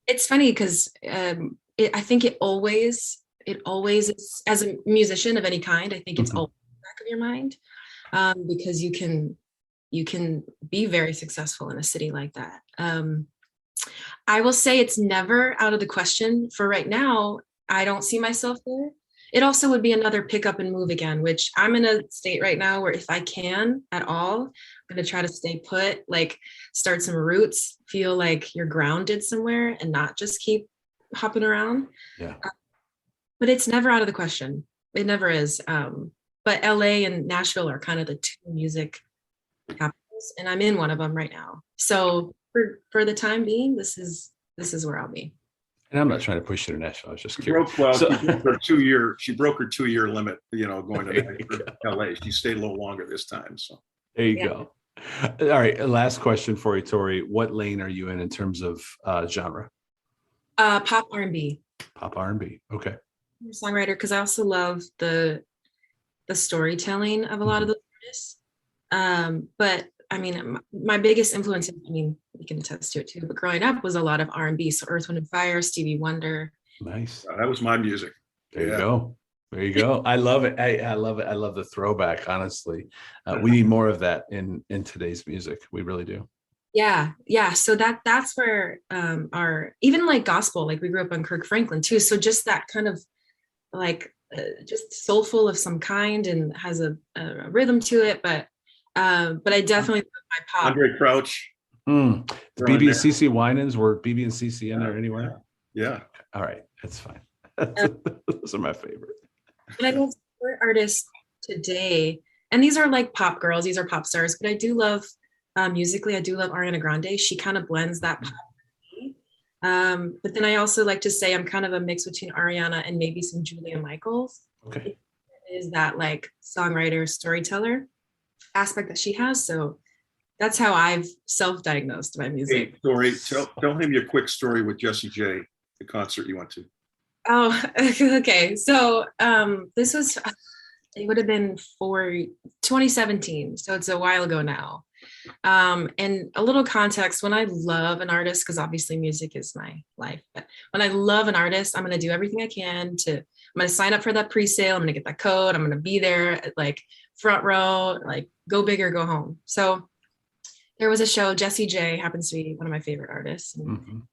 it's funny because I think it always is, as a musician of any kind, I think it's always in the back of your mind, because you can be very successful in a city like that. I will say it's never out of the question for right now. I don't see myself there. It also would be another pick up and move again, which I'm in a state right now where if I can at all, I'm going to try to stay put, like start some roots, feel like you're grounded somewhere and not just keep hopping around. Yeah. But it's never out of the question. It never is. But LA and Nashville are kind of the two music capitals, and I'm in one of them right now. So for the time being, this is where I'll be. And I'm not trying to push international. I was just She curious. broke her 2-year limit, going to LA. She stayed a little longer this time. So There you go. All right. Last question for you, Tori. What lane are you in terms of genre? Pop R&B. Pop R&B. Okay. I'm a songwriter because I also love the storytelling of a lot of those artists. But I mean, my biggest influence, you can attest to it too, but growing up was a lot of R&B. So Earth, Wind and Fire, Stevie Wonder. Nice. that was my music. There you go. There you go. I love it. I love it. I love the throwback. Honestly, we need more of that in today's music. We really do. Yeah. So that's where our, even like gospel, like we grew up on Kirk Franklin too. So just that kind of like just soulful of some kind and has a rhythm to it. But I definitely love my pop. Andre Crouch. The BB and CC Winans, were BB and CC in there anywhere? Yeah. All right. That's fine. Those are my favorite. And I don't support artists today. And these are like pop girls, these are pop stars, but I do love musically, I do love Ariana Grande. She kind of blends that pop. But then I also like to say I'm kind of a mix between Ariana and maybe some Julia Michaels. Okay. Is that like songwriter, storyteller aspect that she has. So that's how I've self-diagnosed my music. Hey, Tori, tell him your quick story with Jessie J, the concert you went to. Oh, okay. So this was, it would have been for 2017. So it's a while ago now. And a little context, when I love an artist, because obviously music is my life, but when I love an artist, I'm going to do everything I can I'm going to sign up for that pre-sale. I'm going to get that code. I'm going to be there at like front row, like go big or go home. So there was a show, Jessie J happens to be one of my favorite artists. And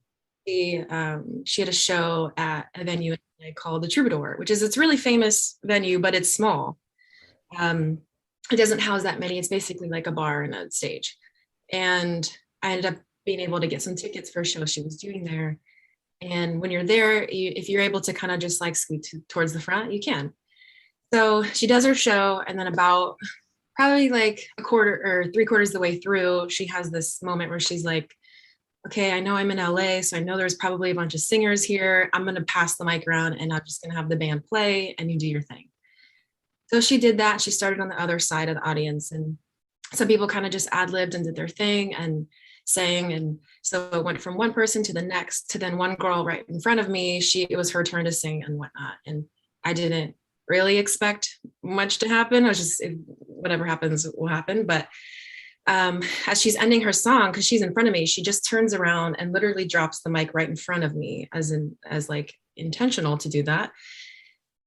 she had a show at a venue called the Troubadour, it's a really famous venue, but it's small. It doesn't house that many. It's basically like a bar and a stage. And I ended up being able to get some tickets for a show she was doing there. And when you're there, if you're able to kind of just like scoot towards the front, you can. So she does her show, and then about probably like a quarter or 3/4 of the way through, she has this moment where she's like, okay, I know I'm in LA, so I know there's probably a bunch of singers here. I'm going to pass the mic around and I'm just going to have the band play and you do your thing. So she did that. She started on the other side of the audience, and some people kind of just ad-libbed and did their thing and sang. And so it went from one person to the next, to then one girl right in front of me. It was her turn to sing and whatnot. And I didn't really expect much to happen. I was just, whatever happens will happen. But as she's ending her song, because she's in front of me, she just turns around and literally drops the mic right in front of me, as like intentional to do that.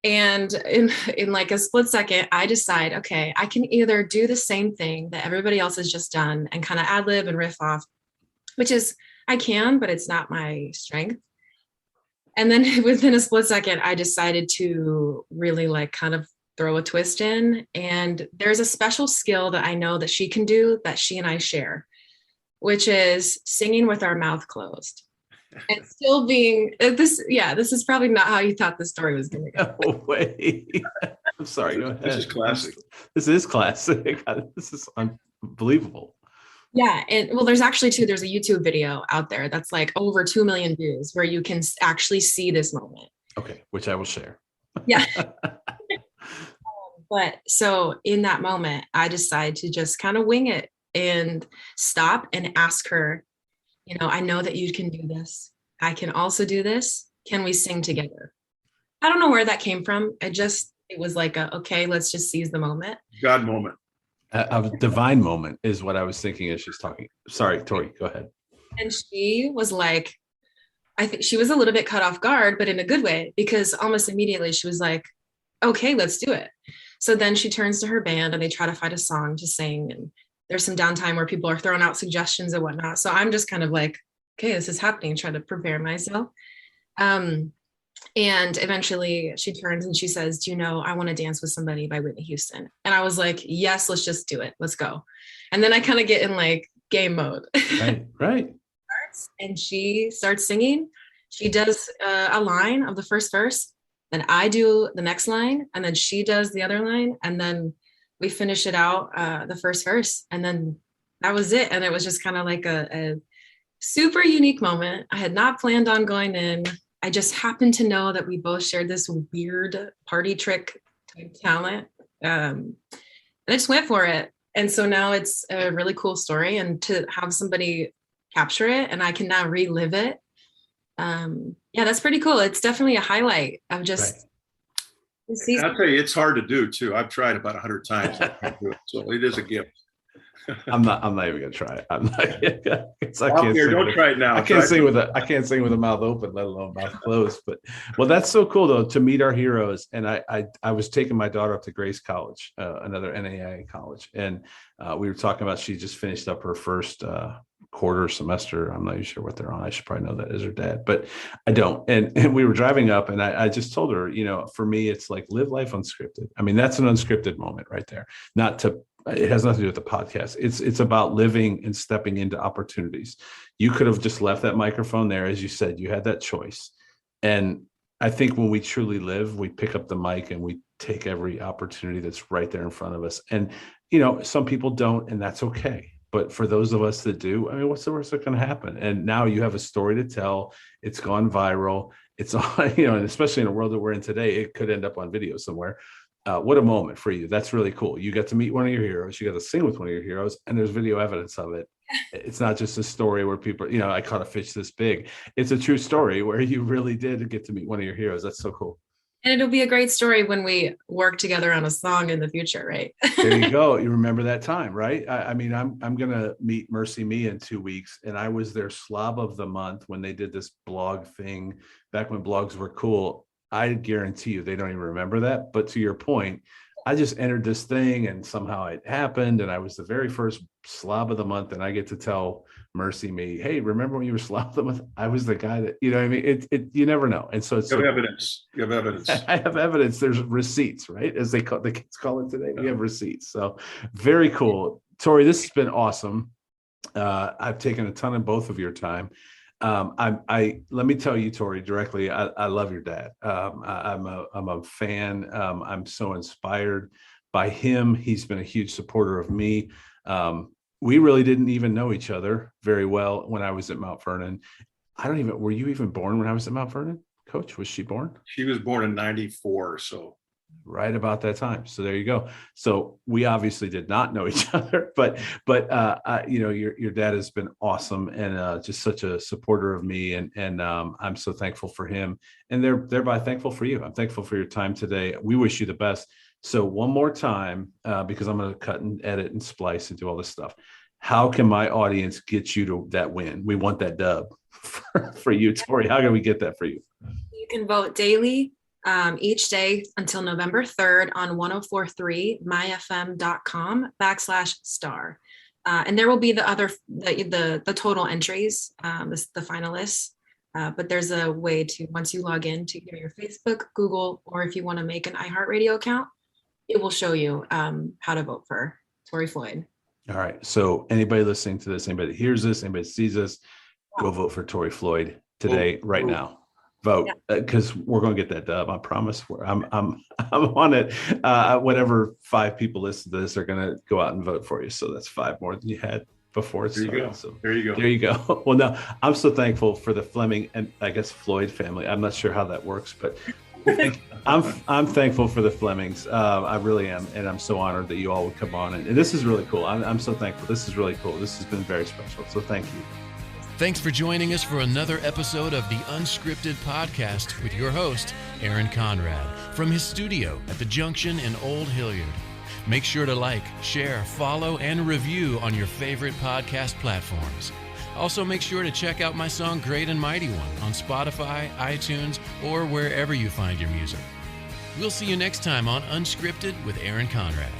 And in like a split second, I decide, okay, I can either do the same thing that everybody else has just done and kind of ad lib and riff off, which is I can, but it's not my strength. And then within a split second, I decided to really like kind of throw a twist in. And there's a special skill that I know that she can do that she and I share, which is singing with our mouth closed. And still being this is probably not how you thought the story was going to go. No way. I'm sorry. Go ahead. This is classic. This is classic. This is unbelievable. Yeah. And well, there's a YouTube video out there that's like over 2 million views where you can actually see this moment. Okay. Which I will share. Yeah. But so in that moment, I decided to just kind of wing it and stop and ask her, I know that you can do this. I can also do this. Can we sing together? I don't know where that came from. It was like okay, let's just seize the moment. God moment. A divine moment is what I was thinking as she's talking. Sorry, Tori, go ahead. And she was like, I think she was a little bit cut off guard, but in a good way, because almost immediately she was like, okay, let's do it. So then she turns to her band and they try to find a song to sing. And there's some downtime where people are throwing out suggestions and whatnot. So I'm just kind of like, okay, this is happening, trying to prepare myself. And eventually she turns and she says, do you know, I Want to Dance with Somebody by Whitney Houston. And I was like, yes, let's just do it. Let's go. And then I kind of get in like game mode. Right. And she starts singing. She does a line of the first verse, then I do the next line, and then she does the other line, and then we finish it out, the first verse, and then that was it. And it was just kind of like a super unique moment. I had not planned on going in. I just happened to know that we both shared this weird party trick type talent, and I just went for it. And so now it's a really cool story, and to have somebody capture it and I can now relive it. Yeah, that's pretty cool. It's definitely a highlight of just I'll tell you, it's hard to do too. I've tried about 100 times. So it is a gift. I'm not even gonna try it. I'm not. Don't try it now. I can't sing with a mouth open, let alone mouth closed. But well, that's so cool though, to meet our heroes. And I was taking my daughter up to Grace College, another NAIA college, and we were talking about, she just finished up her first quarter semester. I'm not even sure what they're on. I should probably know that as her dad, but I don't. And we were driving up, and I just told her, for me, it's like live life unscripted. I mean, that's an unscripted moment right there. It has nothing to do with the podcast. It's about living and stepping into opportunities. You could have just left that microphone there. As you said, you had that choice. And I think when we truly live, we pick up the mic and we take every opportunity that's right there in front of us. And, some people don't, and that's okay. But for those of us that do, I mean, what's the worst that can happen? And now you have a story to tell. It's gone viral. It's on, and especially in the world that we're in today, it could end up on video somewhere. What a moment for you. That's really cool. You got to meet one of your heroes. You got to sing with one of your heroes, and there's video evidence of it. It's not just a story where people, I caught a fish this big. It's a true story where you really did get to meet one of your heroes. That's so cool. And it'll be a great story when we work together on a song in the future, right? There you go. You remember that time, right? I mean, I'm going to meet Mercy Me in 2 weeks, and I was their slob of the month when they did this blog thing back when blogs were cool. I guarantee you they don't even remember that. But to your point, I just entered this thing and somehow it happened. And I was the very first slob of the month. And I get to tell Mercy Me, hey, remember when you were slob of the month? I was the guy that, what I mean? You never know. And so it's evidence. You have evidence. I have evidence. There's receipts, right? As the kids call it today. We have receipts. So very cool. Tory, this has been awesome. I've taken a ton of both of your time. Let me tell you, Tory, directly, I love your dad. I'm a fan. I'm so inspired by him. He's been a huge supporter of me. We really didn't even know each other very well when I was at Mount Vernon. Were you even born when I was at Mount Vernon? Coach, was she born? She was born in 94. So right about that time. So there you go. So we obviously did not know each other, but your dad has been awesome and just such a supporter of me. And I'm so thankful for him, and thereby thankful for you. I'm thankful for your time today. We wish you the best. So one more time, because I'm going to cut and edit and splice and do all this stuff. How can my audience get you to that win? We want that dub for you, Tory. How can we get that for you? You can vote daily. Each day until November 3rd on 1043 myfm.com/star. And there will be the total entries, the finalists. But there's a way to, once you log in to your Facebook, Google, or if you want to make an iHeartRadio account, it will show you how to vote for Tory Floyd. All right. So anybody listening to this, anybody that hears this, anybody that sees this, go vote for Tory Floyd today, right now. Vote, because we're going to get that dub. I promise. I'm on it. Whatever 5 people listen to this are going to go out and vote for you. So that's 5 more than you had before it started. There you go. So there you go. There you go. Well, no, I'm so thankful for the Flemming and I guess Floyd family. I'm not sure how that works, but I'm thankful for the Flemmings. I really am, and I'm so honored that you all would come on. And this is really cool. I'm so thankful. This is really cool. This has been very special. So thank you. Thanks for joining us for another episode of the Unscripted Podcast with your host, Aaron Conrad, from his studio at the Junction in Old Hilliard. Make sure to like, share, follow, and review on your favorite podcast platforms. Also, make sure to check out my song Great and Mighty One on Spotify, iTunes, or wherever you find your music. We'll see you next time on Unscripted with Aaron Conrad.